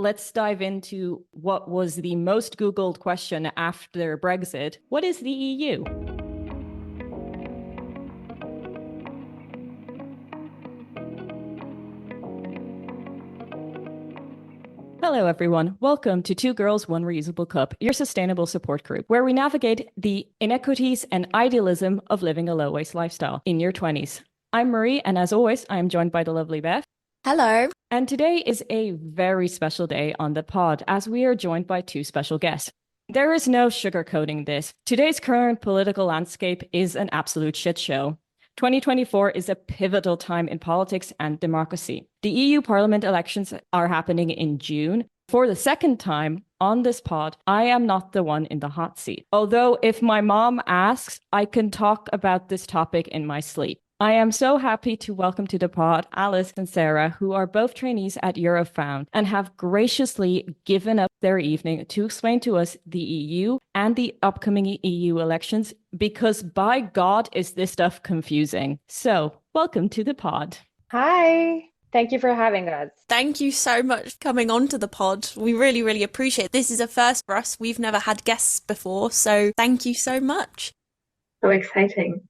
let's dive into what was the most Googled question after Brexit. What is the EU? Hello, everyone. Welcome to Two Girls, One Reusable Cup, your sustainable support group, where we navigate the inequities and idealism of living a low-waste lifestyle in your 20s. I'm Marie, and as always, I am joined by the lovely Beth. Hello. And today is a very special day on the pod, as we are joined by two special guests. There is no sugarcoating this. Today's current political landscape is an absolute shit show. 2024 is a pivotal time in politics and democracy. The EU Parliament elections are happening in June. For the second time on this pod, I am not the one in the hot seat. Although if my mom asks, I can talk about this topic in my sleep. I am so happy to welcome to the pod Alice and Sarah, who are both trainees at Eurofound and have graciously given up their evening to explain to us the EU and the upcoming EU elections, because by God, is this stuff confusing. So, welcome to the pod. Hi. Thank you for having us. Thank you so much for coming on to the pod. We really, really appreciate it. This is a first for us. We've never had guests before, so thank you so much. So exciting.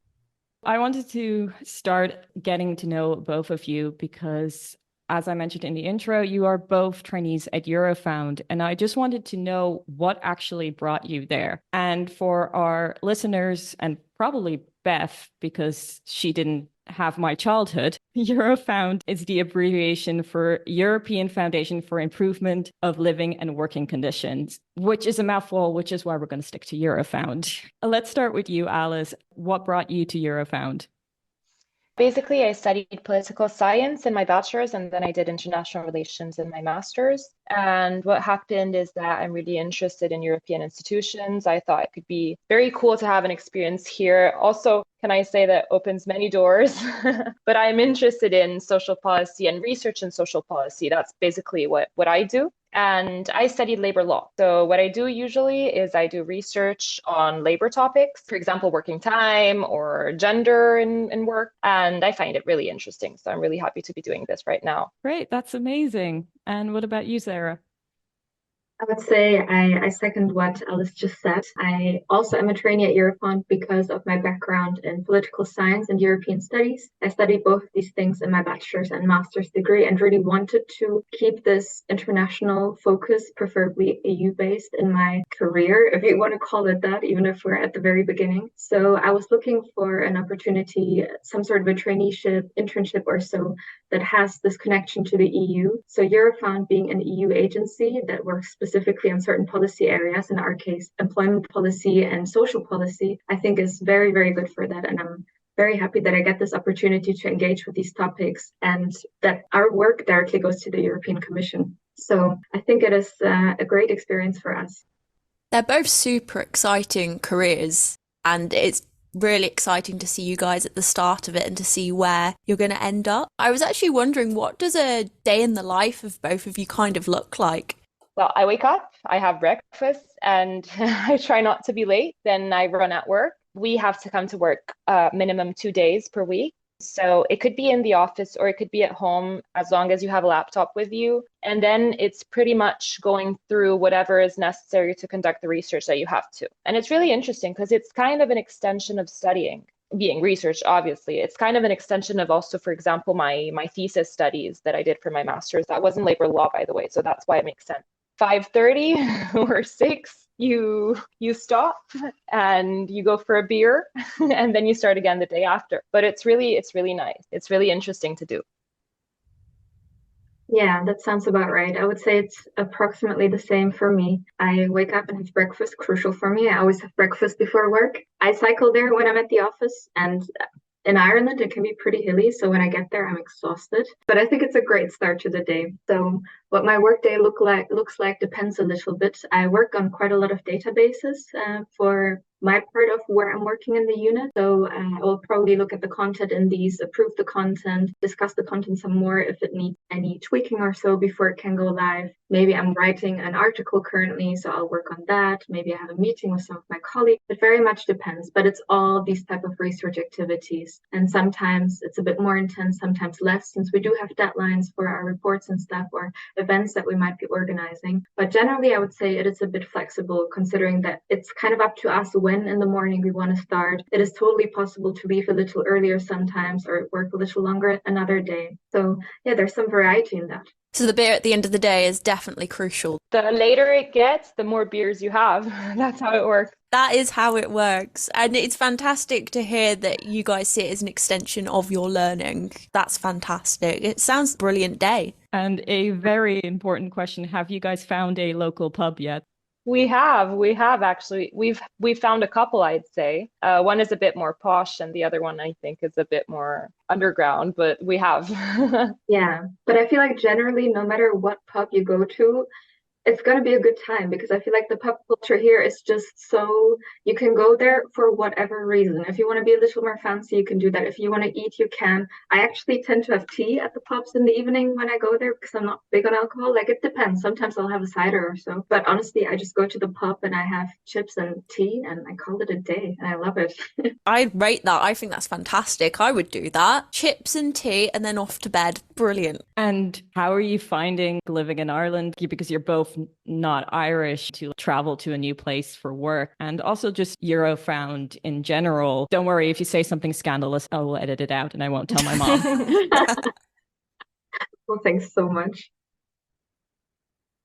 I wanted to start getting to know both of you because, as I mentioned in the intro, you are both trainees at Eurofound, and I just wanted to know what actually brought you there. And for our listeners, and probably Beth, because she didn't have my childhood, Eurofound is the abbreviation for European Foundation for Improvement of Living and Working Conditions, which is a mouthful, which is why we're going to stick to Eurofound. Let's start with you, Alice. What brought you to Eurofound? Basically, I studied political science in my bachelor's, and then I did international relations in my master's. And what happened is that I'm really interested in European institutions. I thought it could be very cool to have an experience here. Also, can I say that opens many doors? But I'm interested in social policy and research in social policy. That's basically what I do. And I studied labor law. So what I do usually is I do research on labor topics, for example, working time or gender in work. And I find it really interesting. So I'm really happy to be doing this right now. Great, that's amazing. And what about you, Sarah? I would say I second what Alice just said. I also am a trainee at Eurofound because of my background in political science and European studies. I studied both of these things in my bachelor's and master's degree and really wanted to keep this international focus, preferably EU-based, in my career, if you want to call it that, even if we're at the very beginning. So I was looking for an opportunity, some sort of a traineeship, internship or so, that has this connection to the EU. So Eurofound, being an EU agency that works specifically on certain policy areas, in our case, employment policy and social policy, I think is very, very good for that. And I'm very happy that I get this opportunity to engage with these topics and that our work directly goes to the European Commission. So I think it is a great experience for us. They're both super exciting careers, and it's really exciting to see you guys at the start of it and to see where you're going to end up. I was actually wondering, what does a day in the life of both of you kind of look like? Well, I wake up, I have breakfast, and I try not to be late. Then I run at work. We have to come to work minimum 2 days per week. So it could be in the office or it could be at home, as long as you have a laptop with you. And then it's pretty much going through whatever is necessary to conduct the research that you have to. And it's really interesting because it's kind of an extension of studying. Being research, obviously, it's kind of an extension of also, for example, my thesis studies that I did for my master's. That wasn't labor law, by the way, so that's why it makes sense. 5:30 or 6, you stop and you go for a beer and then you start again the day after. But it's really nice. It's really interesting to do. Yeah, that sounds about right. I would say it's approximately the same for me. I wake up and have breakfast, crucial for me. I always have breakfast before work. I cycle there when I'm at the office, and in Ireland, it can be pretty hilly, so when I get there, I'm exhausted. But I think it's a great start to the day. So what my workday looks like depends a little bit. I work on quite a lot of databases for my part of where I'm working in the unit. So I will probably look at the content in these, approve the content, discuss the content some more if it needs any tweaking or so before it can go live. Maybe I'm writing an article currently, so I'll work on that. Maybe I have a meeting with some of my colleagues. It very much depends, but it's all these type of research activities. And sometimes it's a bit more intense, sometimes less, since we do have deadlines for our reports and stuff, or events that we might be organizing. But generally, I would say it is a bit flexible, considering that it's kind of up to us when in the morning we want to start. It is totally possible to leave a little earlier sometimes or work a little longer another day. So yeah, there's some variety in that. So the beer at the end of the day is definitely crucial. The later it gets, the more beers you have. That's how it works. That is how it works. And it's fantastic to hear that you guys see it as an extension of your learning. That's fantastic. It sounds a brilliant day. And a very important question, have you guys found a local pub yet? We have actually. We've found a couple, I'd say. One is a bit more posh, and the other one I think is a bit more underground, but we have. Yeah, but I feel like generally, no matter what pub you go to, it's going to be a good time because I feel like the pub culture here is just so you can go there for whatever reason. If you want to be a little more fancy, you can do that. If you want to eat, you can. I actually tend to have tea at the pubs in the evening when I go there because I'm not big on alcohol. Like it depends. Sometimes I'll have a cider or so. But honestly, I just go to the pub and I have chips and tea and I call it a day and I love it. I rate that. I think that's fantastic. I would do that. Chips and tea and then off to bed. Brilliant. And how are you finding living in Ireland? Because you're both not Irish, to travel to a new place for work, and also just Eurofound in general. Don't worry if you say something scandalous, I will edit it out and I won't tell my mom. Well, thanks so much.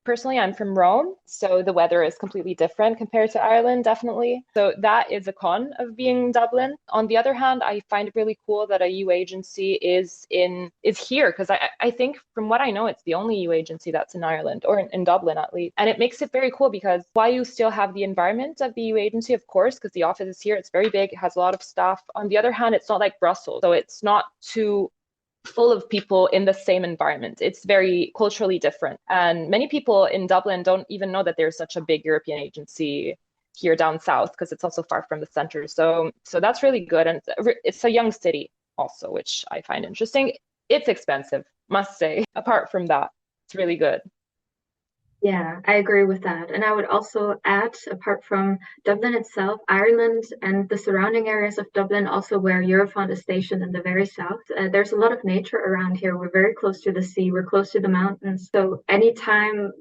Personally, I'm from Rome, so the weather is completely different compared to Ireland, definitely. So that is a con of being in Dublin. On the other hand, I find it really cool that a U agency is here, because I think from what I know, it's the only U agency that's in Ireland, or in Dublin at least. And it makes it very cool because while you still have the environment of the U agency, of course, because the office is here, it's very big, it has a lot of staff. On the other hand, it's not like Brussels, so it's not too full of people in the same environment. It's very culturally different. And many people in Dublin don't even know that there's such a big European agency here down south, because it's also far from the center. So that's really good. And it's a young city also, which I find interesting. It's expensive, must say. Apart from that, it's really good. Yeah, I agree with that. And I would also add, apart from Dublin itself, Ireland and the surrounding areas of Dublin, also where Eurofond is stationed in the very south, there's a lot of nature around here. We're very close to the sea, we're close to the mountains. So anytime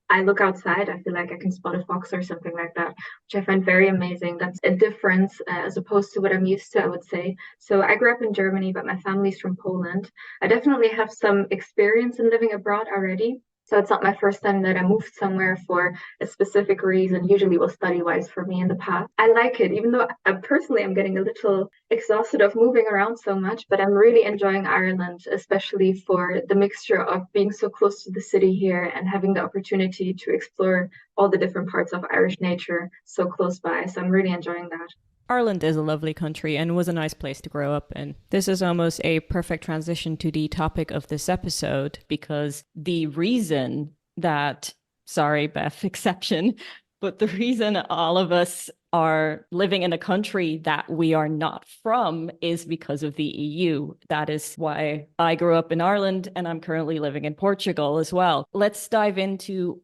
I look outside, I feel like I can spot a fox or something like that, which I find very amazing. That's a difference as opposed to what I'm used to, I would say. So I grew up in Germany, but my family's from Poland. I definitely have some experience in living abroad already. So it's not my first time that I moved somewhere for a specific reason. Usually was study-wise for me in the past. I like it, even though personally I'm getting a little exhausted of moving around so much, but I'm really enjoying Ireland, especially for the mixture of being so close to the city here and having the opportunity to explore all the different parts of Irish nature so close by. So I'm really enjoying that. Ireland is a lovely country and was a nice place to grow up in. This is almost a perfect transition to the topic of this episode, because the reason that, sorry, Beth, exception, but the reason all of us are living in a country that we are not from is because of the EU. That is why I grew up in Ireland and I'm currently living in Portugal as well. Let's dive into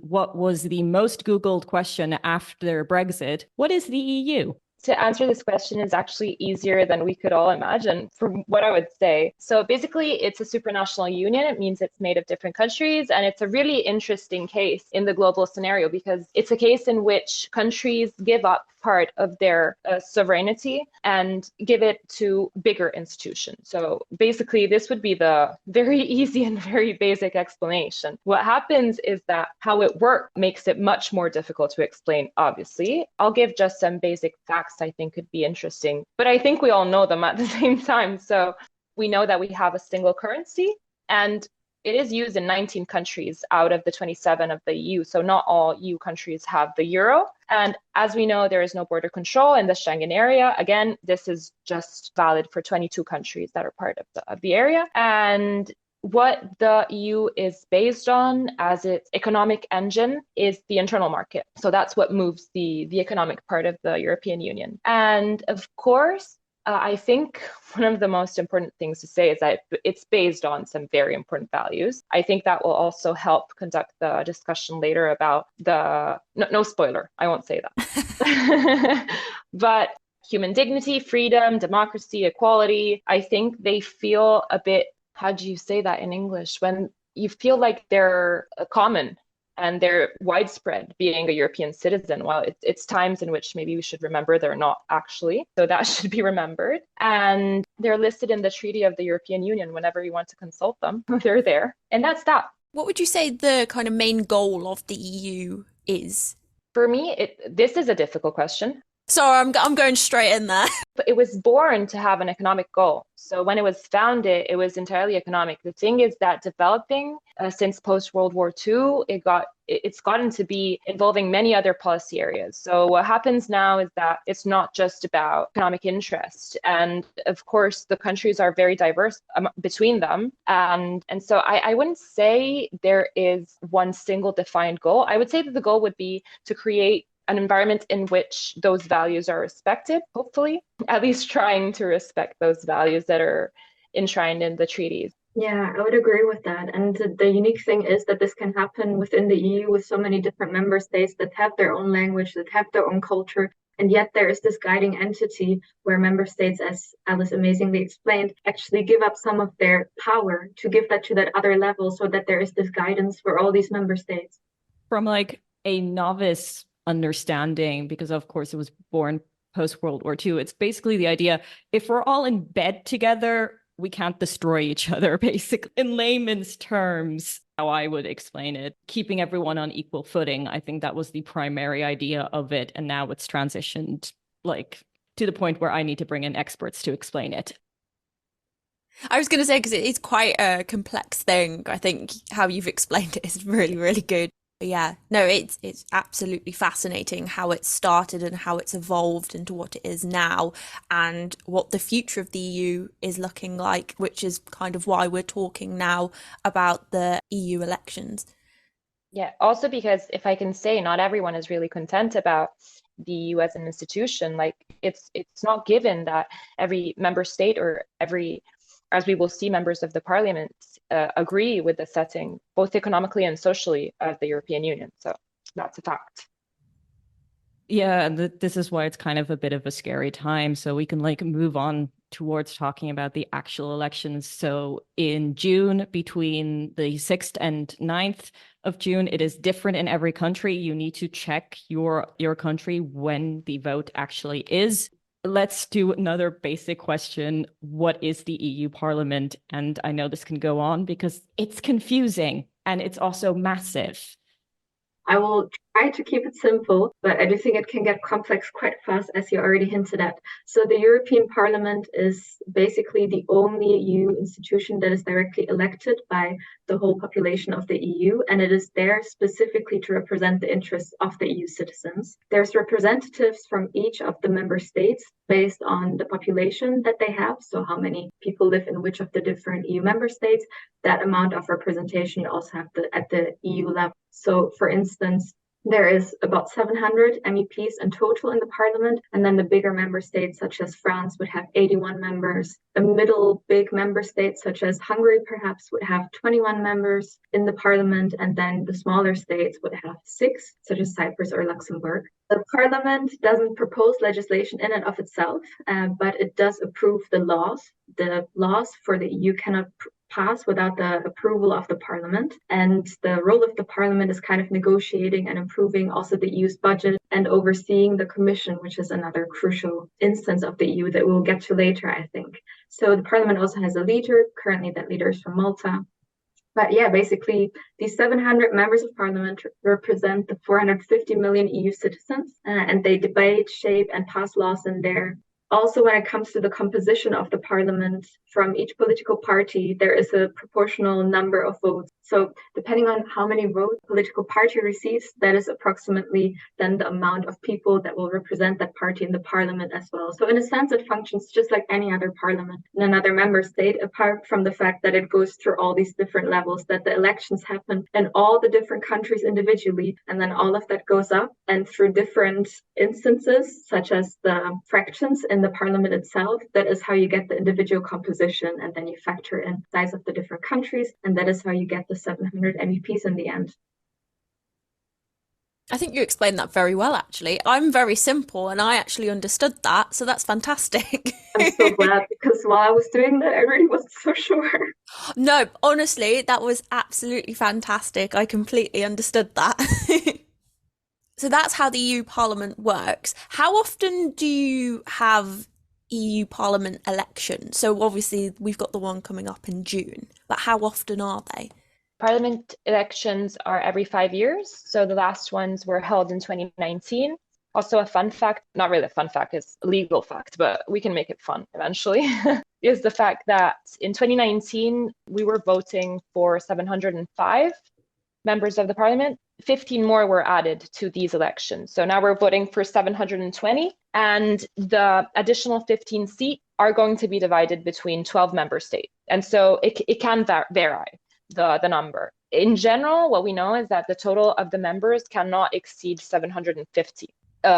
what was the most Googled question after Brexit. What is the EU? To answer this question is actually easier than we could all imagine, from what I would say. So basically, it's a supranational union. It means it's made of different countries. And it's a really interesting case in the global scenario, because it's a case in which countries give up part of their sovereignty and give it to bigger institutions. So basically, this would be the very easy and very basic explanation. What happens is that how it works makes it much more difficult to explain, obviously. I'll give just some basic facts I think could be interesting, but I think we all know them at the same time. So we know that we have a single currency, and it is used in 19 countries out of the 27 of the EU. So not all EU countries have the euro. And as we know, there is no border control in the Schengen area. Again, this is just valid for 22 countries that are part of the area. And what the EU is based on as its economic engine is the internal market. So that's what moves the economic part of the European Union. And of course, I think one of the most important things to say is that it's based on some very important values. I think that will also help conduct the discussion later about no spoiler, I won't say that. But human dignity, freedom, democracy, equality, I think they feel a bit, how do you say that in English? When you feel like they're common and they're widespread being a European citizen. While it's times in which maybe we should remember they're not actually. So that should be remembered. And they're listed in the Treaty of the European Union whenever you want to consult them. They're there. And that's that. What would you say the kind of main goal of the EU is? For me, this is a difficult question. Sorry, I'm going straight in there. But it was born to have an economic goal. So when it was founded, it was entirely economic. The thing is that developing since post World War II, it's gotten to be involving many other policy areas. So what happens now is that it's not just about economic interest. And of course, the countries are very diverse between them. And so I wouldn't say there is one single defined goal. I would say that the goal would be to create an environment in which those values are respected, hopefully, at least trying to respect those values that are enshrined in the treaties. Yeah, I would agree with that. And the unique thing is that this can happen within the EU with so many different member states that have their own language, that have their own culture. And yet there is this guiding entity where member states, as Alice amazingly explained, actually give up some of their power to give that to that other level so that there is this guidance for all these member states. From like a novice understanding, because of course it was born post World War II, it's basically the idea, if we're all in bed together, we can't destroy each other, basically, in layman's terms, how I would explain it. Keeping everyone on equal footing, I think that was the primary idea of it. And now it's transitioned like to the point where I need to bring in experts to explain it. I was going to say, because it is quite a complex thing. I think how you've explained it is really, really good. Yeah, no, it's absolutely fascinating how it started and how it's evolved into what it is now and what the future of the EU is looking like, which is kind of why we're talking now about the EU elections. Yeah, also because if I can say, not everyone is really content about the EU as an institution. Like it's not given that every member state or as we will see, members of the parliament agree with the setting, both economically and socially, of the European Union. So that's a fact. Yeah, and this is why it's kind of a bit of a scary time. So we can like move on towards talking about the actual elections. So in June, between the 6th and 9th of June, it is different in every country. You need to check your country when the vote actually is. Let's do another basic question. What is the EU Parliament? And I know this can go on because it's confusing and it's also massive. I will try to keep it simple, but I do think it can get complex quite fast, as you already hinted at. So the European Parliament is basically the only EU institution that is directly elected by the whole population of the EU, and it is there specifically to represent the interests of the EU citizens. There's representatives from each of the member states based on the population that they have, so how many people live in which of the different EU member states. That amount of representation you also have at the EU level. So, for instance, there is about 700 MEPs in total in the parliament, and then the bigger member states such as France would have 81 members. A middle big member state such as Hungary perhaps would have 21 members in the parliament, and then the smaller states would have 6, such as Cyprus or Luxembourg. The parliament doesn't propose legislation in and of itself, but it does approve the laws. The laws for the EU cannot pass without the approval of the parliament. And the role of the parliament is kind of negotiating and improving also the EU's budget and overseeing the commission, which is another crucial instance of the EU that we'll get to later, I think. So the parliament also has a leader. Currently, that leader is from Malta. But yeah, basically, these 700 members of parliament represent the 450 million EU citizens, and they debate, shape, and pass laws in there. Also, when it comes to the composition of the parliament, from each political party, there is a proportional number of votes. So depending on how many votes a political party receives, that is approximately then the amount of people that will represent that party in the parliament as well. So in a sense, it functions just like any other parliament in another member state, apart from the fact that it goes through all these different levels, that the elections happen in all the different countries individually, and then all of that goes up, and through different instances, such as the fractions in the parliament itself, that is how you get the individual composition, and then you factor in size of the different countries, and that is how you get the 700 MEPs in the end. I think you explained that very well, actually. I'm very simple and I actually understood that, so that's fantastic. I'm so glad because while I was doing that, I really wasn't so sure. No, honestly, that was absolutely fantastic. I completely understood that. So that's how the EU Parliament works. How often do you have EU Parliament elections? So obviously we've got the one coming up in June, but how often are they? Parliament elections are every 5 years. So the last ones were held in 2019. Also, a fun fact, not really a fun fact, it's a legal fact, but we can make it fun eventually, is the fact that in 2019, we were voting for 705 members of the parliament. 15 more were added to these elections. So now we're voting for 720, and the additional 15 seats are going to be divided between 12 member states. And so it can vary, the number. In general, what we know is that the total of the members cannot exceed 750,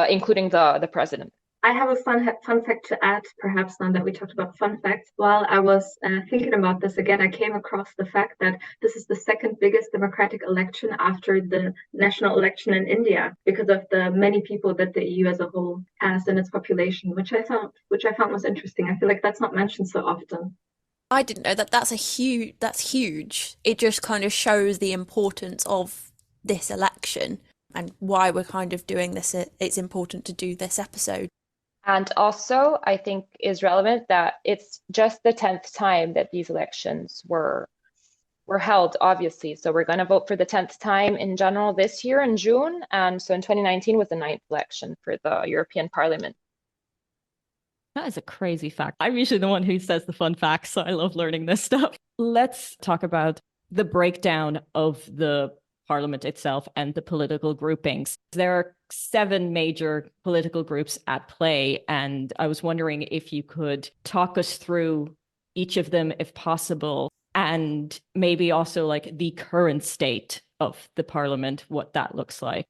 including the president. I have a fun fact to add, perhaps now that we talked about fun facts. While I was thinking about this again, I came across the fact that this is the second biggest democratic election after the national election in India, because of the many people that the EU as a whole has in its population, which I found was interesting. I feel like that's not mentioned so often. I didn't know that. That's huge. It just kind of shows the importance of this election and why we're kind of doing this. It's important to do this episode. And also, I think is relevant that it's just the 10th time that these elections were held, obviously. So we're going to vote for the 10th time in general this year in June. And so in 2019 was the 9th election for the European Parliament. That is a crazy fact. I'm usually the one who says the fun facts, so I love learning this stuff. Let's talk about the breakdown of the parliament itself and the political groupings. There are 7 major political groups at play, and I was wondering if you could talk us through each of them if possible, and maybe also like the current state of the parliament, what that looks like.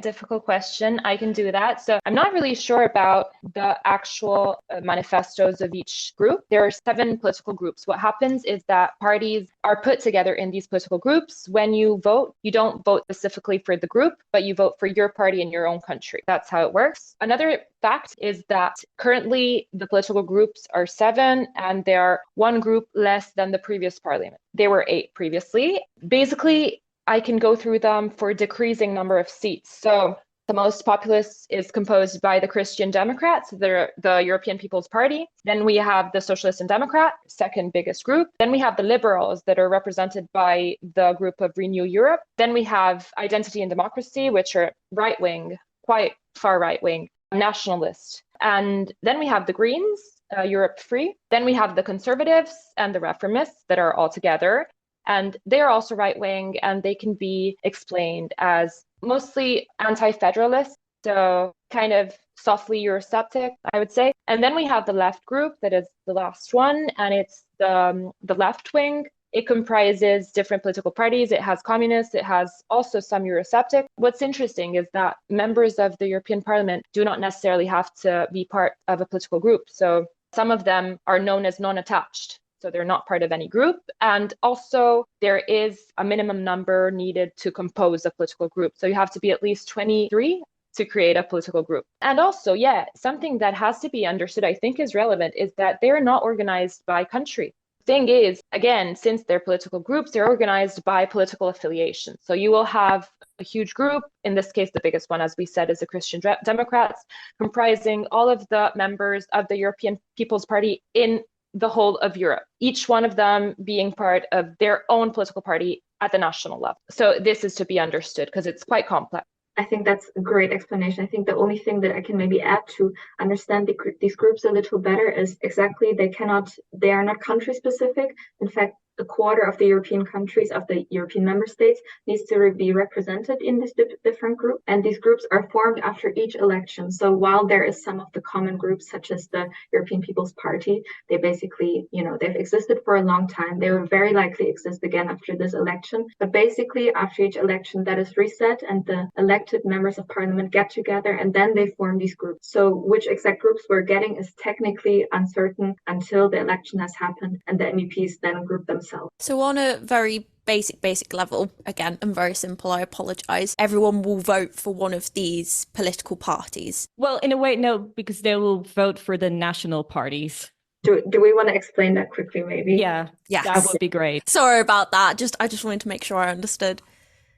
Difficult question. I can do that. So I'm not really sure about the actual manifestos of each group. There are 7 political groups. What happens is that parties are put together in these political groups. When you vote, you don't vote specifically for the group, but you vote for your party in your own country. That's how it works. Another fact is that currently the political groups are 7, and they are one group less than the previous parliament. They were 8 previously. Basically, I can go through them for decreasing number of seats. So the most populous is composed by the Christian Democrats, the European People's Party. Then we have the Socialist and Democrat, second biggest group. Then we have the Liberals that are represented by the group of Renew Europe. Then we have Identity and Democracy, which are right-wing, quite far right-wing, nationalist. And then we have the Greens, Europe Free. Then we have the Conservatives and the Reformists that are all together. And they are also right-wing, and they can be explained as mostly anti-federalist, so kind of softly Eurosceptic, I would say. And then we have the left group, that is the last one, and it's the left wing. It comprises different political parties. It has communists. It has also some Eurosceptic. What's interesting is that members of the European Parliament do not necessarily have to be part of a political group. So some of them are known as non-attached. So they're not part of any group. And also there is a minimum number needed to compose a political group. So you have to be at least 23 to create a political group. And also, something that has to be understood, I think is relevant, is that they're not organized by country. Thing is, again, since they're political groups, they're organized by political affiliation. So you will have a huge group, in this case, the biggest one, as we said, is the Christian Democrats, comprising all of the members of the European People's Party in the whole of Europe, each one of them being part of their own political party at the national level. So this is to be understood because it's quite complex. I think that's a great explanation. I think the only thing that I can maybe add to understand these groups a little better is exactly they are not country specific. In fact, a quarter of the European countries, of the European member states, needs to be represented in this different group. And these groups are formed after each election. So while there is some of the common groups, such as the European People's Party, they basically, they've existed for a long time. They will very likely exist again after this election. But basically, after each election, that is reset, and the elected members of parliament get together, and then they form these groups. So which exact groups we're getting is technically uncertain until the election has happened, and the MEPs then group themselves. So on a very basic level, again, I'm very simple, I apologise, everyone will vote for one of these political parties? Well, in a way, no, because they will vote for the national parties. Do we want to explain that quickly, maybe? Yeah, Yes. that would be great. Sorry about that. I just wanted to make sure I understood.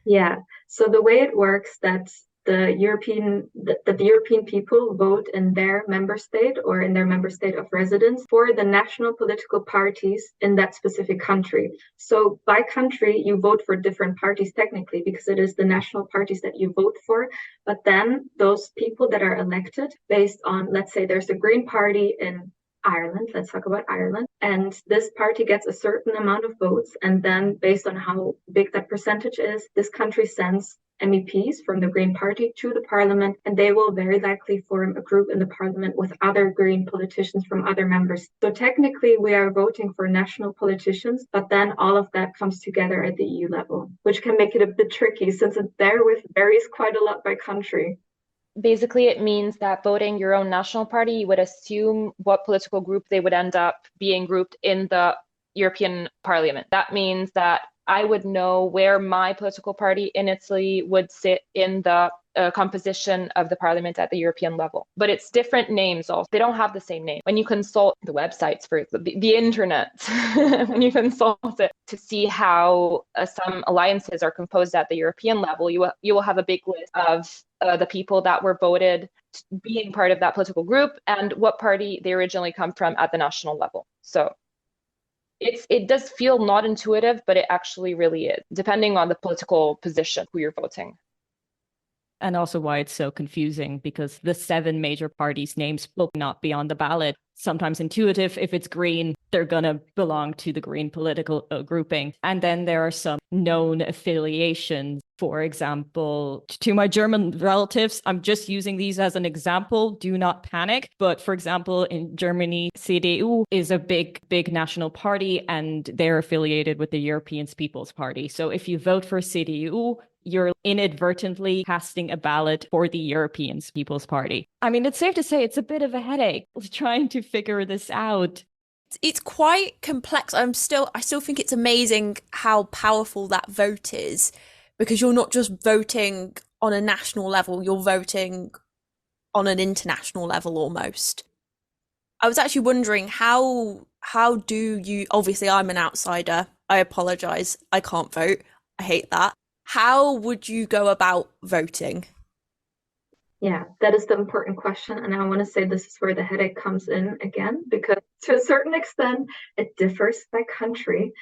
Yeah. So the way it works that the European people vote in their member state or in their member state of residence for the national political parties in that specific country. So by country, you vote for different parties technically because it is the national parties that you vote for. But then those people that are elected based on, let's say there's a Green Party in Ireland, let's talk about Ireland, and this party gets a certain amount of votes, and then based on how big that percentage is, this country sends MEPs from the Green Party to the parliament, and they will very likely form a group in the parliament with other Green politicians from other members. So technically we are voting for national politicians, but then all of that comes together at the EU level, which can make it a bit tricky since it therewith varies quite a lot by country. Basically, it means that voting your own national party, you would assume what political group they would end up being grouped in the European Parliament. That means that I would know where my political party in Italy would sit in the composition of the parliament at the European level. But it's different names also. They don't have the same name. When you consult the websites for the internet, when you consult it to see how some alliances are composed at the European level, you will have a big list of the people that were voted being part of that political group and what party they originally come from at the national level. So it does feel not intuitive, but it actually really is, depending on the political position who you're voting. And also why it's so confusing, because the 7 major parties' names will not be on the ballot. Sometimes intuitive, if it's Green, they're going to belong to the Green political grouping. And then there are some known affiliations. For example, to my German relatives, I'm just using these as an example, do not panic. But for example, in Germany, CDU is a big national party, and they're affiliated with the European People's Party. So if you vote for CDU, you're inadvertently casting a ballot for the European People's Party. I mean, it's safe to say it's a bit of a headache trying to figure this out. It's quite complex. I still think it's amazing how powerful that vote is, because you're not just voting on a national level, you're voting on an international level almost. I was actually wondering how do you, obviously I'm an outsider, I apologise, I can't vote, I hate that. How would you go about voting? Yeah, that is the important question. And I want to say this is where the headache comes in again, because to a certain extent, it differs by country.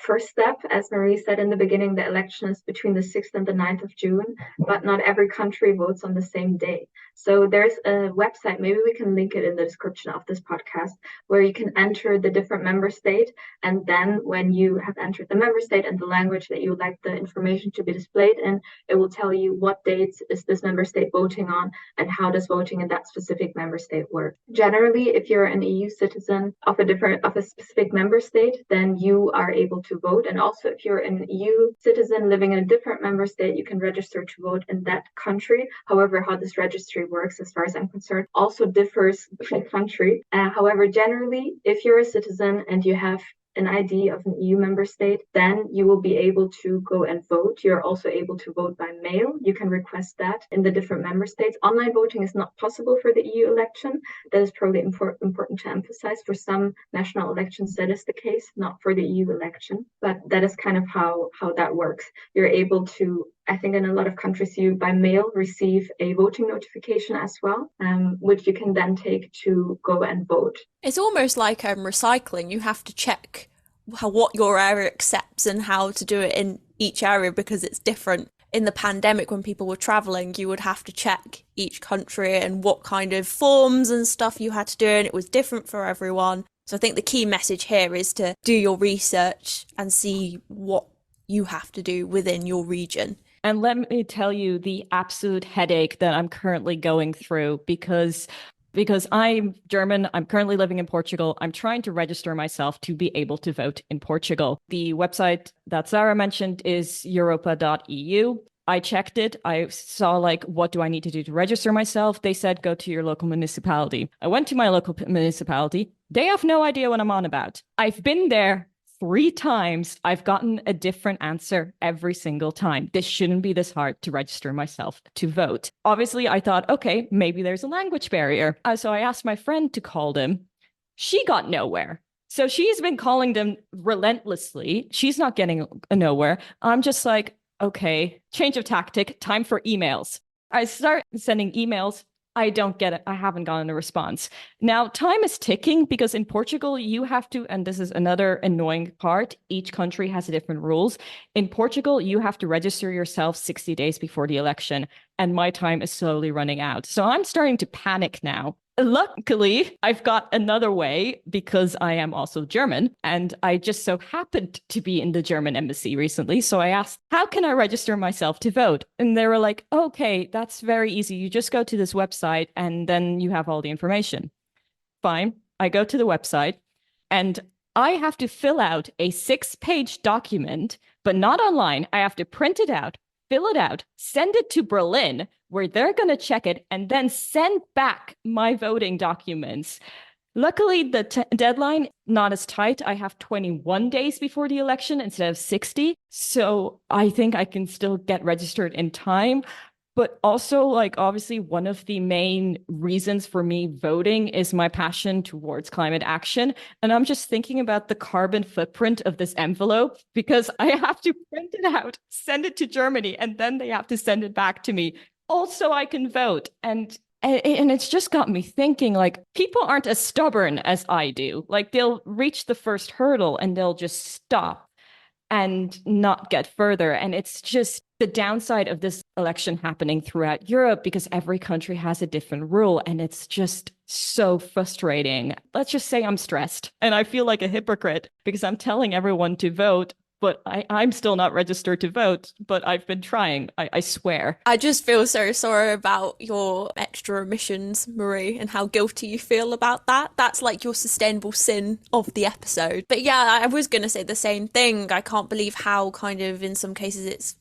First step, as Marie said in the beginning, the election is between the 6th and the 9th of June, but not every country votes on the same day. So there's a website, maybe we can link it in the description of this podcast, where you can enter the different member state. And then when you have entered the member state and the language that you would like the information to be displayed in, it will tell you what dates is this member state voting on and how does voting in that specific member state work. Generally, if you're an EU citizen of a specific member state, then you are able to vote. And also if you're an EU citizen living in a different member state, you can register to vote in that country. However, how this registry works, as far as I'm concerned, also differs by country. However, generally, if you're a citizen and you have an ID of an EU member state, then you will be able to go and vote. You're also able to vote by mail. You can request that in the different member states. Online voting is not possible for the EU election. That is probably important to emphasize. For some national elections, that is the case, not for the EU election. But that is kind of how that works. You're able to, I think in a lot of countries, you by mail receive a voting notification as well, which you can then take to go and vote. It's almost like recycling. You have to check what your area accepts and how to do it in each area because it's different. In the pandemic, when people were traveling, you would have to check each country and what kind of forms and stuff you had to do, and it was different for everyone. So I think the key message here is to do your research and see what you have to do within your region. And let me tell you the absolute headache that I'm currently going through because I'm German, I'm currently living in Portugal. I'm trying to register myself to be able to vote in Portugal. The website that Sarah mentioned is europa.eu. I checked it. I saw what do I need to do to register myself? They said, go to your local municipality. I went to my local municipality. They have no idea what I'm on about. I've been there 3 times, I've gotten a different answer every single time. This shouldn't be this hard to register myself to vote. Obviously, I thought, okay, maybe there's a language barrier. So I asked my friend to call them. She got nowhere. So she's been calling them relentlessly. She's not getting nowhere. I'm just like, okay, change of tactic, time for emails. I start sending emails. I don't get it. I haven't gotten a response. Now, time is ticking because in Portugal, you have to, and this is another annoying part, each country has different rules. In Portugal, you have to register yourself 60 days before the election, and my time is slowly running out. So I'm starting to panic now. Luckily, I've got another way because I am also German, and I just so happened to be in the German embassy recently. So I asked, how can I register myself to vote? And they were like, okay, that's very easy. You just go to this website and then you have all the information. Fine. I go to the website and I have to fill out a 6-page document, but not online. I have to print it out, fill it out, send it to Berlin, where they're going to check it and then send back my voting documents. Luckily, the deadline not as tight. I have 21 days before the election instead of 60. So I think I can still get registered in time. But also, like, obviously, one of the main reasons for me voting is my passion towards climate action. And I'm just thinking about the carbon footprint of this envelope because I have to print it out, send it to Germany, and then they have to send it back to me. Also, I can vote. And it's just got me thinking, like, people aren't as stubborn as I do. Like, they'll reach the first hurdle and they'll just stop and not get further. And it's just the downside of this election happening throughout Europe because every country has a different rule. And it's just so frustrating. Let's just say I'm stressed and I feel like a hypocrite because I'm telling everyone to vote, but I'm still not registered to vote, but I've been trying, I swear. I just feel so sorry about your extra emissions, Marie, and how guilty you feel about that. That's like your sustainable sin of the episode. But yeah, I was going to say the same thing. I can't believe how kind of in some cases it's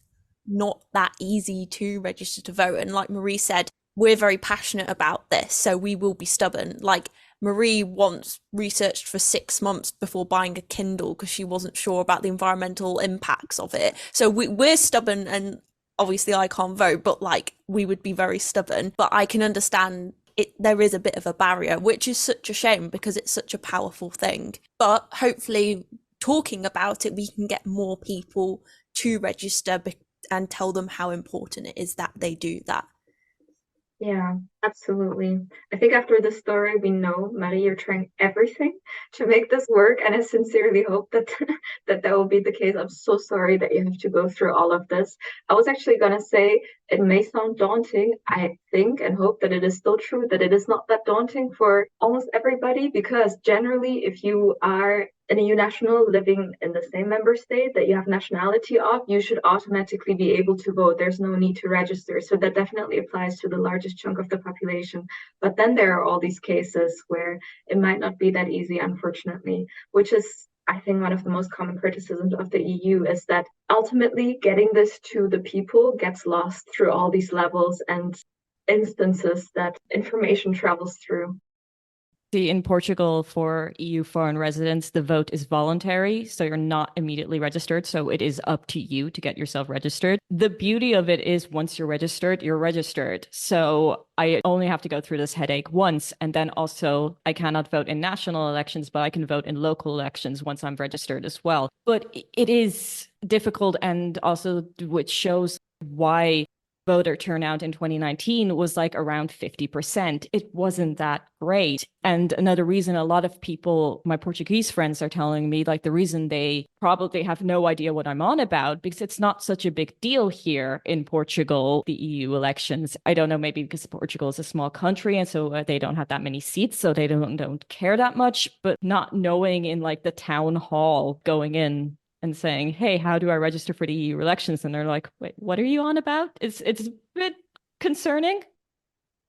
not that easy to register to vote. And like Marie said, we're very passionate about this, so we will be stubborn. Like Marie once researched for 6 months before buying a Kindle because she wasn't sure about the environmental impacts of it. So we're stubborn, and obviously I can't vote, but like we would be very stubborn. But I can understand it. There is a bit of a barrier, which is such a shame because it's such a powerful thing. But hopefully talking about it, we can get more people to register and tell them how important it is that they do that. Yeah, absolutely. I think after this story, we know, Maddie, you're trying everything to make this work, and I sincerely hope that that will be the case. I'm so sorry that you have to go through all of this. I was actually gonna say it may sound daunting. I think and hope that it is still true that it is not that daunting for almost everybody, because generally, if you are an EU national living in the same member state that you have nationality of, you should automatically be able to vote. There's no need to register. So that definitely applies to the largest chunk of the population. But then there are all these cases where it might not be that easy, unfortunately, which is, I think, one of the most common criticisms of the EU is that ultimately getting this to the people gets lost through all these levels and instances that information travels through. In Portugal, for EU foreign residents, the vote is voluntary, so you're not immediately registered. So it is up to you to get yourself registered. The beauty of it is once you're registered, you're registered. So I only have to go through this headache once. And then also, I cannot vote in national elections, but I can vote in local elections once I'm registered as well. But it is difficult, and also which shows why voter turnout in 2019 was like around 50%. It wasn't that great. And another reason a lot of people, my Portuguese friends, are telling me, like, the reason they probably have no idea what I'm on about, because it's not such a big deal here in Portugal, the EU elections. I don't know, maybe because Portugal is a small country and so they don't have that many seats, so they don't care that much. But not knowing in like the town hall going in and saying, hey, how do I register for the EU elections? And they're like, wait, what are you on about? It's a bit concerning.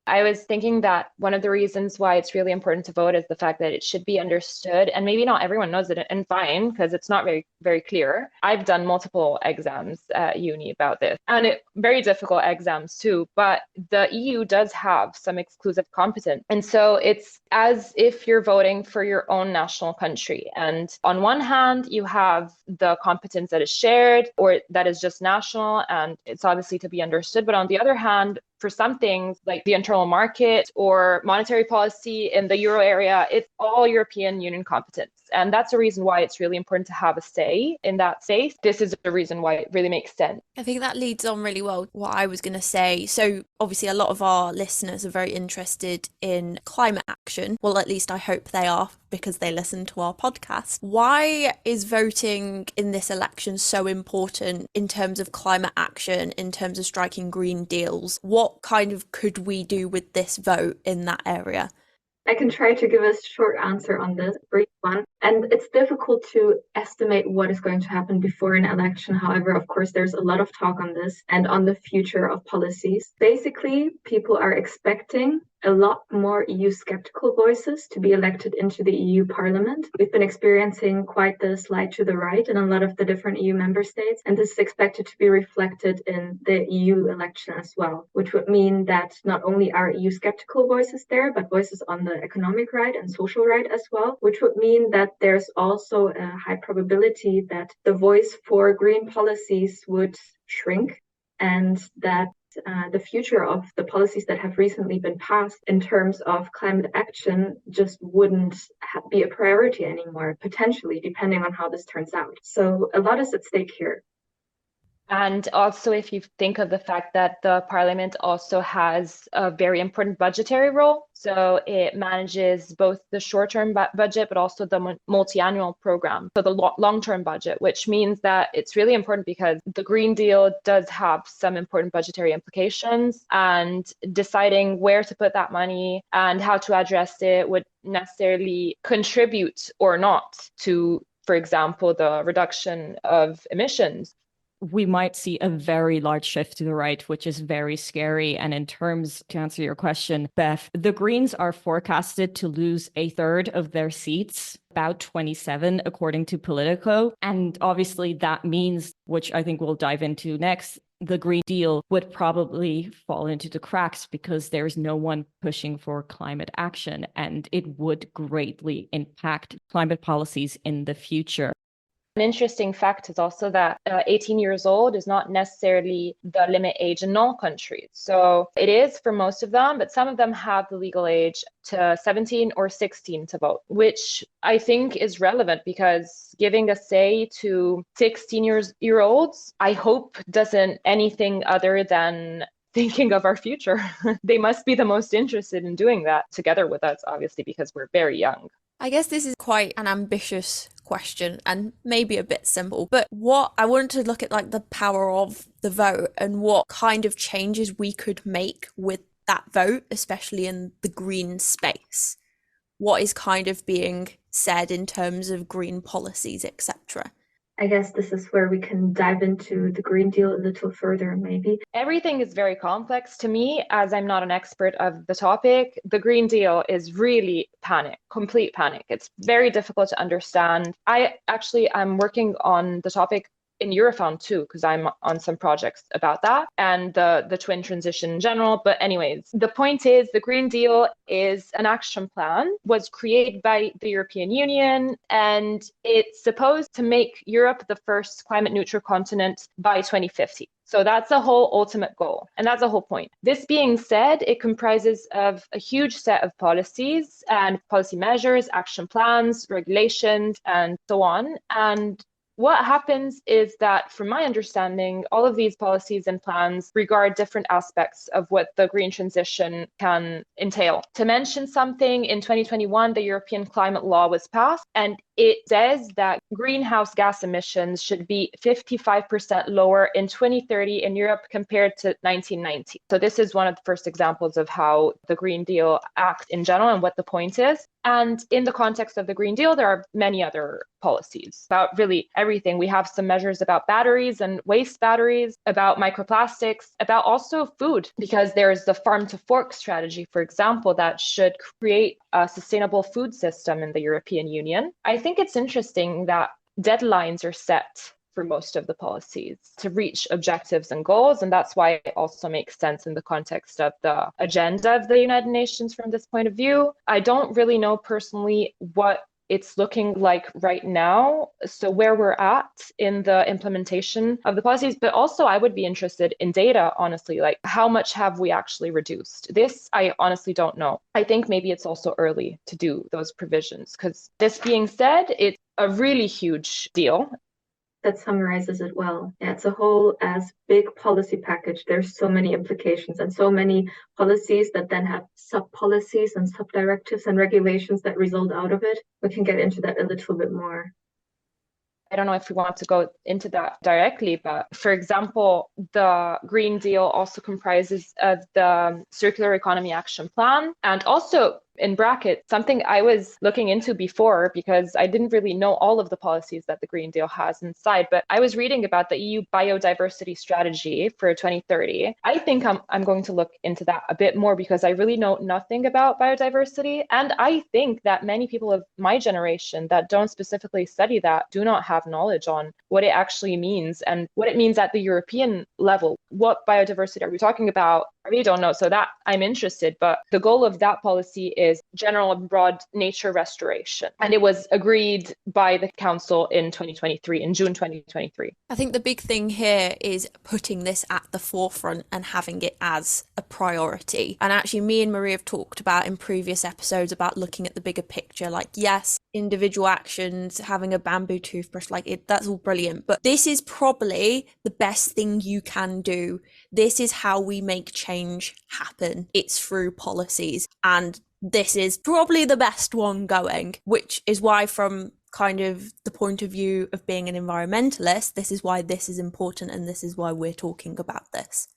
I was thinking that one of the reasons why it's really important to vote is the fact that it should be understood, and maybe not everyone knows it, and fine, because it's not very, very clear. I've done multiple exams at uni about this, and very difficult exams too, but the EU does have some exclusive competence. And so it's as if you're voting for your own national country. And on one hand, you have the competence that is shared or that is just national, and it's obviously to be understood. But on the other hand, for some things like the internal market or monetary policy in the euro area, it's all European Union competence. And that's a reason why it's really important to have a say in that space. This is the reason why it really makes sense. I think that leads on really well what I was going to say. So obviously a lot of our listeners are very interested in climate action. Well, at least I hope they are, because they listen to our podcast. Why is voting in this election so important in terms of climate action, in terms of striking green deals? What kind of could we do with this vote in that area? I can try to give a short answer on this, brief one. And it's difficult to estimate what is going to happen before an election. However, of course, there's a lot of talk on this and on the future of policies. Basically, people are expecting a lot more EU skeptical voices to be elected into the EU Parliament. We've been experiencing quite the slide to the right in a lot of the different EU member states, and this is expected to be reflected in the EU election as well, which would mean that not only are EU skeptical voices there, but voices on the economic right and social right as well, which would mean that there's also a high probability that the voice for green policies would shrink, and that the future of the policies that have recently been passed in terms of climate action just wouldn't be a priority anymore, potentially, depending on how this turns out. So a lot is at stake here. And also, if you think of the fact that the parliament also has a very important budgetary role, so it manages both the short-term budget, but also the multi-annual program, so the long-term budget, which means that it's really important because the Green Deal does have some important budgetary implications, and deciding where to put that money and how to address it would necessarily contribute or not to, for example, the reduction of emissions. We might see a very large shift to the right, which is very scary. And in terms, to answer your question, Beth, the Greens are forecasted to lose a third of their seats, about 27, according to Politico. And obviously that means, which I think we'll dive into next, the Green Deal would probably fall into the cracks because there's no one pushing for climate action, and it would greatly impact climate policies in the future. An interesting fact is also that 18 years old is not necessarily the limit age in all countries. So it is for most of them, but some of them have the legal age to 17 or 16 to vote, which I think is relevant because giving a say to 16-year-olds, I hope doesn't anything other than thinking of our future. They must be the most interested in doing that together with us, obviously, because we're very young. I guess this is quite an ambitious question and maybe a bit simple, but what I wanted to look at, like, the power of the vote and what kind of changes we could make with that vote, especially in the green space. What is kind of being said in terms of green policies, etc. I guess this is where we can dive into the Green Deal a little further, maybe. Everything is very complex to me, as I'm not an expert of the topic. The Green Deal is really panic, complete panic. It's very difficult to understand. I'm working on the topic in Eurofound too, because I'm on some projects about that and the twin transition in general. But anyways, the point is the Green Deal is an action plan, was created by the European Union, and it's supposed to make Europe the first climate neutral continent by 2050. So that's the whole ultimate goal. And that's the whole point. This being said, it comprises of a huge set of policies and policy measures, action plans, regulations, and so on. And what happens is that, from my understanding, all of these policies and plans regard different aspects of what the green transition can entail. To mention something, in 2021, the European climate law was passed, and it says that greenhouse gas emissions should be 55% lower in 2030 in Europe compared to 1990. So this is one of the first examples of how the Green Deal acts in general and what the point is. And in the context of the Green Deal, there are many other policies about really everything. We have some measures about batteries and waste batteries, about microplastics, about also food, because there's the farm to fork strategy, for example, that should create a sustainable food system in the European Union. I think it's interesting that deadlines are set for most of the policies to reach objectives and goals. And that's why it also makes sense in the context of the agenda of the United Nations from this point of view. I don't really know personally what it's looking like right now, so where we're at in the implementation of the policies, but also I would be interested in data, honestly, like how much have we actually reduced? This, I honestly don't know. I think maybe it's also early to do those provisions, because this being said, it's a really huge deal. That summarizes it well. Yeah, it's a whole as big policy package. There's so many implications and so many policies that then have sub-policies and sub-directives and regulations that result out of it. We can get into that a little bit more. I don't know if we want to go into that directly, but for example, the Green Deal also comprises of the Circular Economy Action Plan, and also in brackets, something I was looking into before because I didn't really know all of the policies that the Green Deal has inside, but I was reading about the EU Biodiversity Strategy for 2030. I think I'm going to look into that a bit more because I really know nothing about biodiversity. And I think that many people of my generation that don't specifically study that do not have knowledge on what it actually means and what it means at the European level. What biodiversity are we talking about? I really don't know. So that I'm interested, but the goal of that policy is general and broad nature restoration. And it was agreed by the Council in 2023, in June 2023. I think the big thing here is putting this at the forefront and having it as a priority. And actually, me and Marie have talked about in previous episodes about looking at the bigger picture. Like, yes, individual actions, having a bamboo toothbrush, that's all brilliant. But this is probably the best thing you can do. This is how we make change happen. It's through policies. And this is probably the best one going, which is why from kind of the point of view of being an environmentalist, this is why this is important and this is why we're talking about this.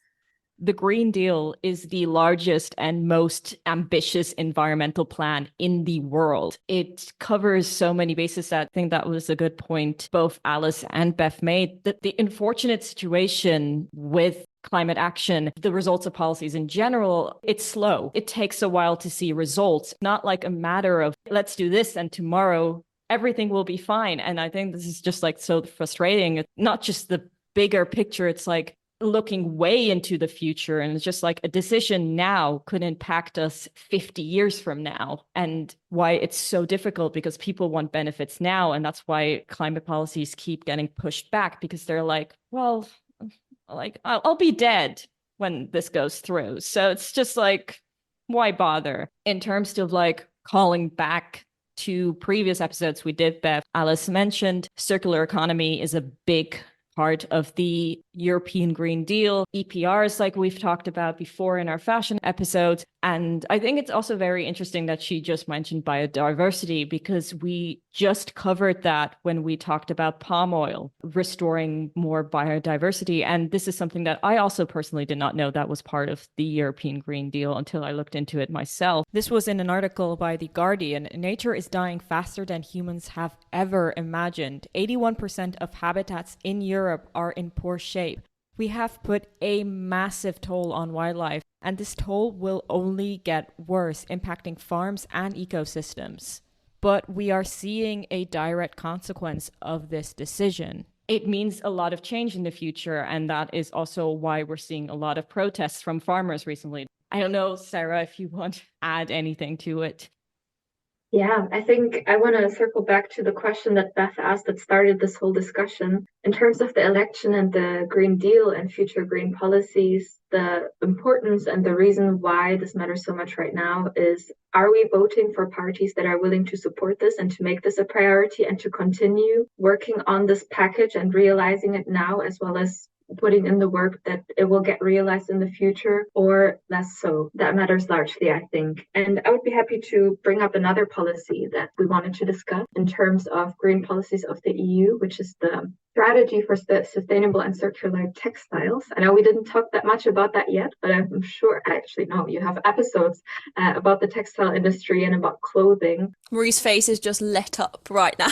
The Green Deal is the largest and most ambitious environmental plan in the world. It covers so many bases that I think that was a good point both Alice and Beth made, that the unfortunate situation with climate action, the results of policies in general, it's slow. It takes a while to see results, not like a matter of let's do this and tomorrow everything will be fine. And I think this is just like so frustrating. It's not just the bigger picture, it's like looking way into the future, and it's just like a decision now could impact us 50 years from now, and why it's so difficult because people want benefits now. And that's why climate policies keep getting pushed back, because they're like, well, like I'll be dead when this goes through. So it's just like, why bother? In terms of like calling back to previous episodes we did, Beth, Alice mentioned circular economy is a big part of the European Green Deal, EPRs, like we've talked about before in our fashion episodes. And I think it's also very interesting that she just mentioned biodiversity, because we just covered that when we talked about palm oil, restoring more biodiversity. And this is something that I also personally did not know that was part of the European Green Deal until I looked into it myself. This was in an article by The Guardian. Nature is dying faster than humans have ever imagined. 81% of habitats in Europe are in poor shape. We have put a massive toll on wildlife, and this toll will only get worse, impacting farms and ecosystems. But we are seeing a direct consequence of this decision. It means a lot of change in the future, and that is also why we're seeing a lot of protests from farmers recently. I don't know, Sarah, if you want to add anything to it. Yeah, I think I want to circle back to the question that Beth asked that started this whole discussion. In terms of the election and the Green Deal and future green policies, the importance and the reason why this matters so much right now is, are we voting for parties that are willing to support this and to make this a priority and to continue working on this package and realizing it now, as well as putting in the work that it will get realized in the future or less so. That matters largely, I think. And I would be happy to bring up another policy that we wanted to discuss in terms of green policies of the EU, which is the strategy for sustainable and circular textiles. I know we didn't talk that much about that yet, but I'm sure, actually, no, you have episodes about the textile industry and about clothing. Marie's face is just lit up right now.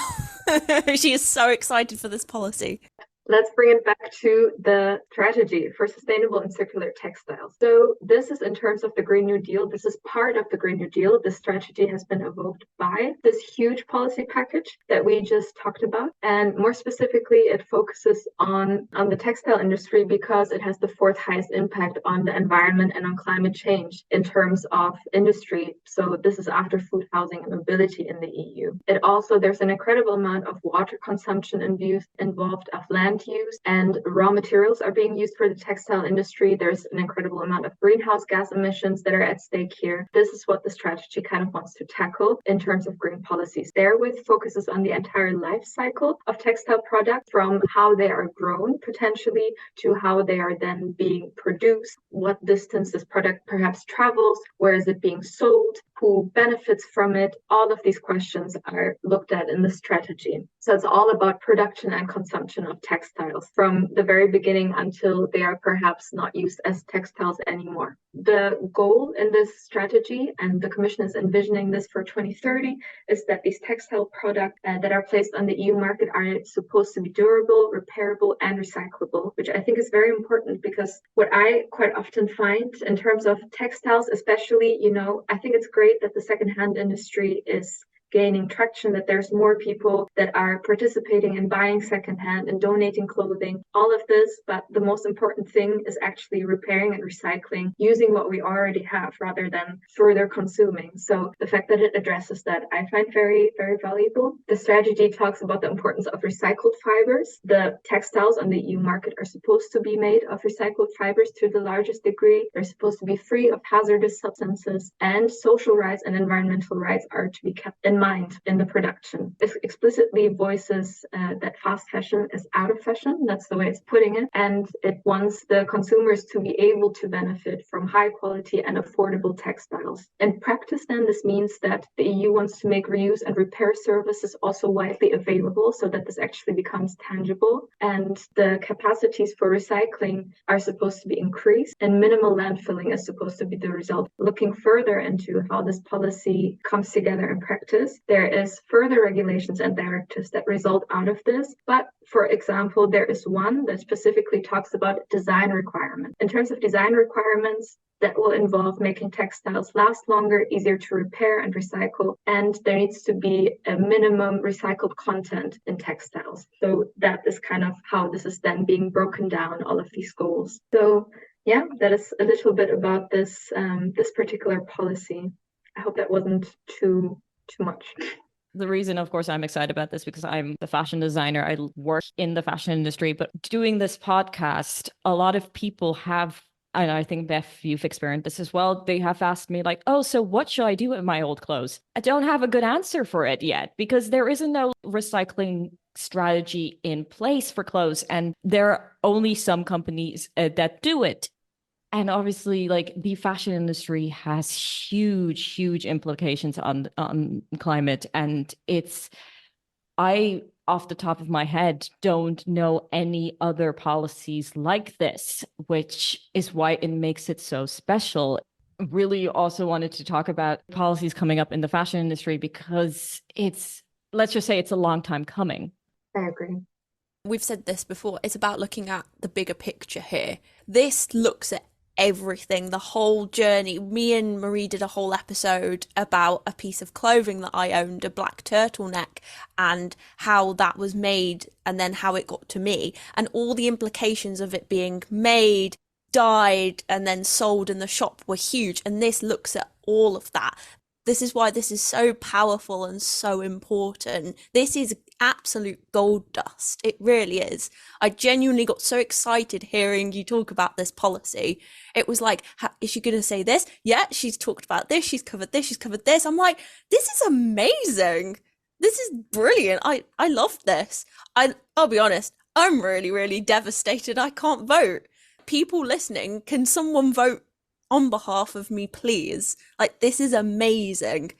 She is so excited for this policy. Let's bring it back to the strategy for sustainable and circular textiles. So this is in terms of the Green New Deal. This is part of the Green New Deal. This strategy has been evoked by this huge policy package that we just talked about. And more specifically, it focuses on the textile industry because it has the fourth highest impact on the environment and on climate change in terms of industry. So this is after food, housing, and mobility in the EU. It also, there's an incredible amount of water consumption involved, of land use, and raw materials are being used for the textile industry. There's an incredible amount of greenhouse gas emissions that are at stake here. This is what the strategy kind of wants to tackle in terms of green policies. Therewith focuses on the entire life cycle of textile products, from how they are grown potentially to how they are then being produced, what distance this product perhaps travels, where is it being sold, who benefits from it. All of these questions are looked at in the strategy. So it's all about production and consumption of textiles from the very beginning until they are perhaps not used as textiles anymore. The goal in this strategy, and the Commission is envisioning this for 2030, is that these textile products that are placed on the EU market are supposed to be durable, repairable, and recyclable, which I think is very important, because what I quite often find in terms of textiles, especially, I think it's great that the secondhand industry is gaining traction, that there's more people that are participating in buying secondhand and donating clothing, all of this. But the most important thing is actually repairing and recycling, using what we already have rather than further consuming. So the fact that it addresses that, I find very, very valuable. The strategy talks about the importance of recycled fibers. The textiles on the EU market are supposed to be made of recycled fibers to the largest degree. They're supposed to be free of hazardous substances, and social rights and environmental rights are to be kept in mind in the production. It explicitly voices that fast fashion is out of fashion. That's the way it's putting it. And it wants the consumers to be able to benefit from high quality and affordable textiles. In practice, then, this means that the EU wants to make reuse and repair services also widely available, so that this actually becomes tangible. And the capacities for recycling are supposed to be increased, and minimal landfilling is supposed to be the result. Looking further into how this policy comes together in practice, there is further regulations and directives that result out of this. But for example, there is one that specifically talks about design requirements. In terms of design requirements, that will involve making textiles last longer, easier to repair and recycle, and there needs to be a minimum recycled content in textiles. So that is kind of how this is then being broken down, all of these goals. So yeah, that is a little bit about this particular policy. I hope that wasn't too much. The reason, of course, I'm excited about this because I'm the fashion designer. I work in the fashion industry, but doing this podcast, a lot of people have, and I think, Beth, you've experienced this as well. They have asked me like, oh, so what should I do with my old clothes? I don't have a good answer for it yet because there isn't no recycling strategy in place for clothes. And there are only some companies that do it. And obviously, like, the fashion industry has huge implications on climate. And I, off the top of my head, don't know any other policies like this, which is why it makes it so special. Really also wanted to talk about policies coming up in the fashion industry because let's just say it's a long time coming. I agree. We've said this before, it's about looking at the bigger picture here. This looks at everything, the whole journey. Me and Marie did a whole episode about a piece of clothing that I owned, a black turtleneck, and how that was made and then how it got to me, and all the implications of it being made, dyed, and then sold in the shop were huge. And this looks at all of that. This is why this is so powerful and so important. This is absolute gold dust. It really is. I genuinely got so excited hearing you talk about this policy. It was like, is she going to say this? Yeah, she's talked about this. She's covered this. She's covered this. I'm like, this is amazing. This is brilliant. I love this. I'll be honest. I'm really, really devastated I can't vote. People listening, can someone vote on behalf of me, please? Like, this is amazing.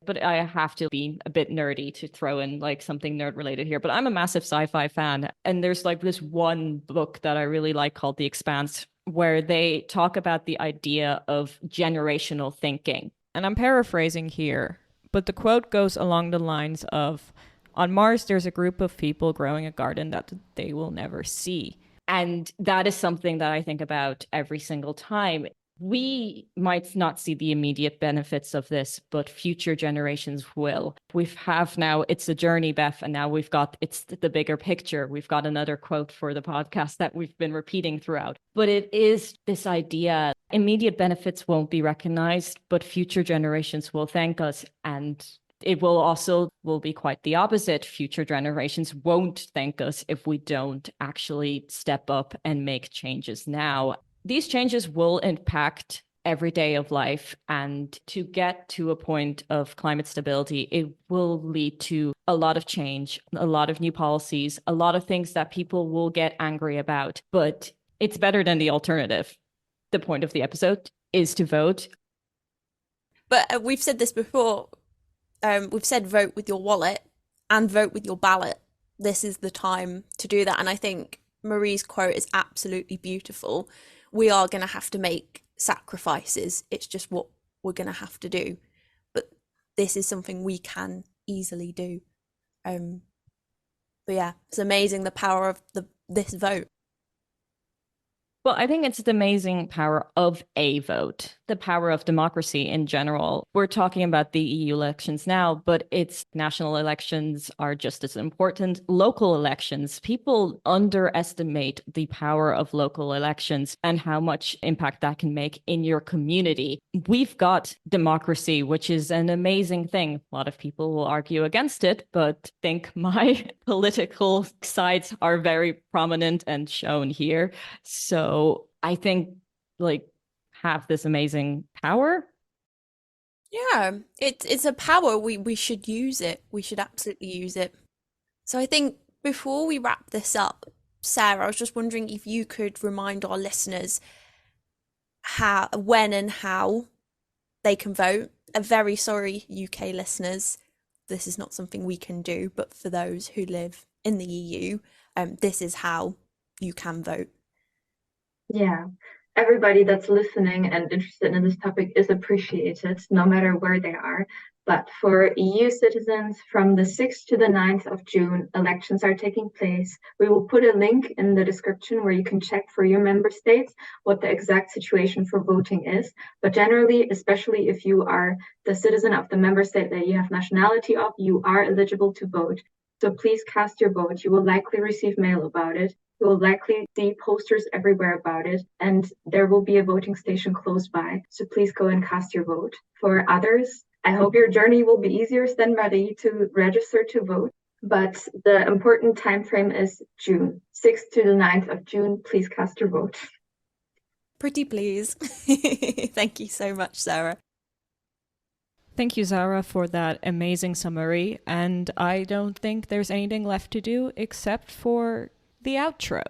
But I have to be a bit nerdy to throw in like something nerd related here. But I'm a massive sci-fi fan. And there's like this one book that I really like called The Expanse, where they talk about the idea of generational thinking. And I'm paraphrasing here, but the quote goes along the lines of, on Mars, there's a group of people growing a garden that they will never see. And that is something that I think about every single time. We might not see the immediate benefits of this, but future generations will. We have now, it's a journey, Beth, and now it's the bigger picture. We've got another quote for the podcast that we've been repeating throughout. But it is this idea, immediate benefits won't be recognized, but future generations will thank us. And it will be quite the opposite. Future generations won't thank us if we don't actually step up and make changes now. These changes will impact every day of life. And to get to a point of climate stability, it will lead to a lot of change, a lot of new policies, a lot of things that people will get angry about. But it's better than the alternative. The point of the episode is to vote. But we've said this before. We've said vote with your wallet and vote with your ballot. This is the time to do that. And I think Marie's quote is absolutely beautiful. We are going to have to make sacrifices. It's just what we're going to have to do. But this is something we can easily do. But yeah, it's amazing the power of this vote. Well, I think it's the amazing power of a vote, the power of democracy in general. We're talking about the EU elections now, but it's national elections are just as important. Local elections, people underestimate the power of local elections and how much impact that can make in your community. We've got democracy, which is an amazing thing. A lot of people will argue against it, but I think my political sides are very prominent and shown here. So I think have this amazing power. Yeah, it's a power. We should use it. We should absolutely use it. So I think before we wrap this up, Sarah, I was just wondering if you could remind our listeners when and how they can vote. I'm very sorry, UK listeners, this is not something we can do, but for those who live in the EU, this is how you can vote. Yeah, everybody that's listening and interested in this topic is appreciated, no matter where they are. But for EU citizens, from the 6th to the 9th of June, elections are taking place. We will put a link in the description where you can check for your member states what the exact situation for voting is. But generally, especially if you are the citizen of the member state that you have nationality of, you are eligible to vote. So please cast your vote. You will likely receive mail about it. You will likely see posters everywhere about it, and there will be a voting station close by. So please go and cast your vote. For others, I hope your journey will be easier than ready to register to vote. But the important time frame is June, 6th to the 9th of June. Please cast your vote. Pretty please. Thank you so much, Sarah. Thank you, Zara, for that amazing summary. And I don't think there's anything left to do except for the outro.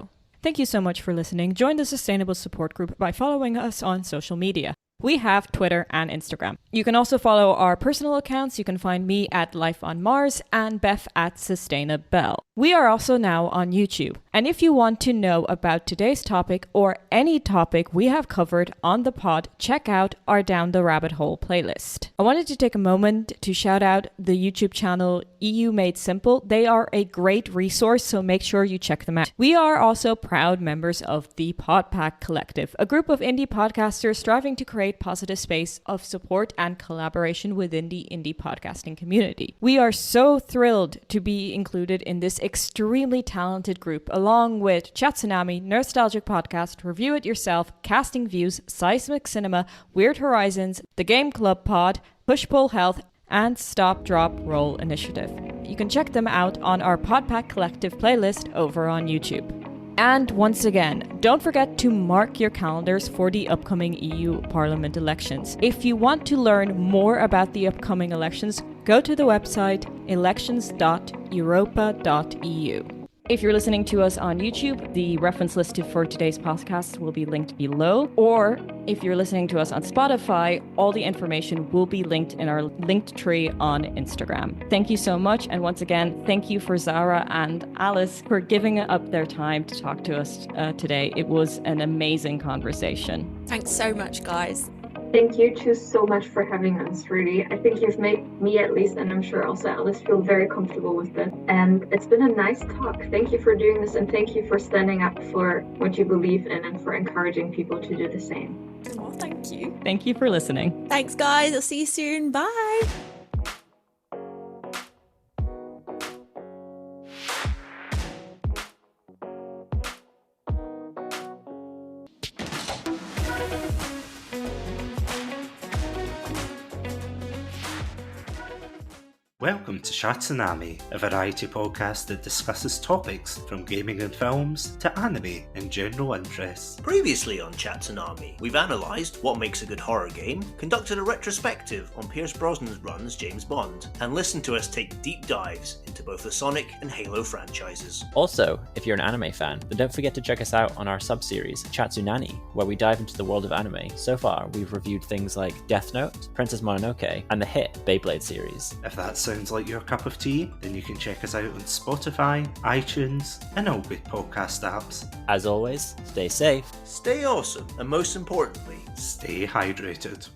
Thank you so much for listening. Join the Sustainable Support Group by following us on social media. We have Twitter and Instagram. You can also follow our personal accounts. You can find me at Life on Mars and Beth at Sustainabelle. We are also now on YouTube. And if you want to know about today's topic or any topic we have covered on the pod, check out our Down the Rabbit Hole playlist. I wanted to take a moment to shout out the YouTube channel EU Made Simple. They are a great resource, so make sure you check them out. We are also proud members of the Podpack Collective, a group of indie podcasters striving to create positive space of support and collaboration within the indie podcasting community. We are so thrilled to be included in this extremely talented group, along with Chatsunami, Nostalgic Podcast, Review It Yourself, Casting Views, Seismic Cinema, Weird Horizons, The Game Club Pod, Push Pull Health, and Stop Drop Roll Initiative. You can check them out on our Podpack Collective playlist over on YouTube. And once again, don't forget to mark your calendars for the upcoming EU Parliament elections. If you want to learn more about the upcoming elections, go to the website elections.europa.eu. If you're listening to us on YouTube, the reference list for today's podcast will be linked below. Or if you're listening to us on Spotify, all the information will be linked in our linked tree on Instagram. Thank you so much. And once again, thank you for Zara and Alice for giving up their time to talk to us today. It was an amazing conversation. Thanks so much, guys. Thank you two so much for having us, really. I think you've made me, at least, and I'm sure also Alice, feel very comfortable with it. And it's been a nice talk. Thank you for doing this, and thank you for standing up for what you believe in and for encouraging people to do the same. Oh, thank you. Thank you for listening. Thanks, guys. I'll see you soon. Bye. Welcome to Chatsunami, a variety podcast that discusses topics from gaming and films to anime and general interests. Previously on Chatsunami, we've analysed what makes a good horror game, conducted a retrospective on Pierce Brosnan's run as James Bond, and listened to us take deep dives into both the Sonic and Halo franchises. Also, if you're an anime fan, then don't forget to check us out on our sub-series, Chatsunami, where we dive into the world of anime. So far, we've reviewed things like Death Note, Princess Mononoke, and the hit Beyblade series. If that sounds like your cup of tea, then you can check us out on Spotify, iTunes, and all good podcast apps. As always, stay safe. Stay awesome, and most importantly, Stay hydrated.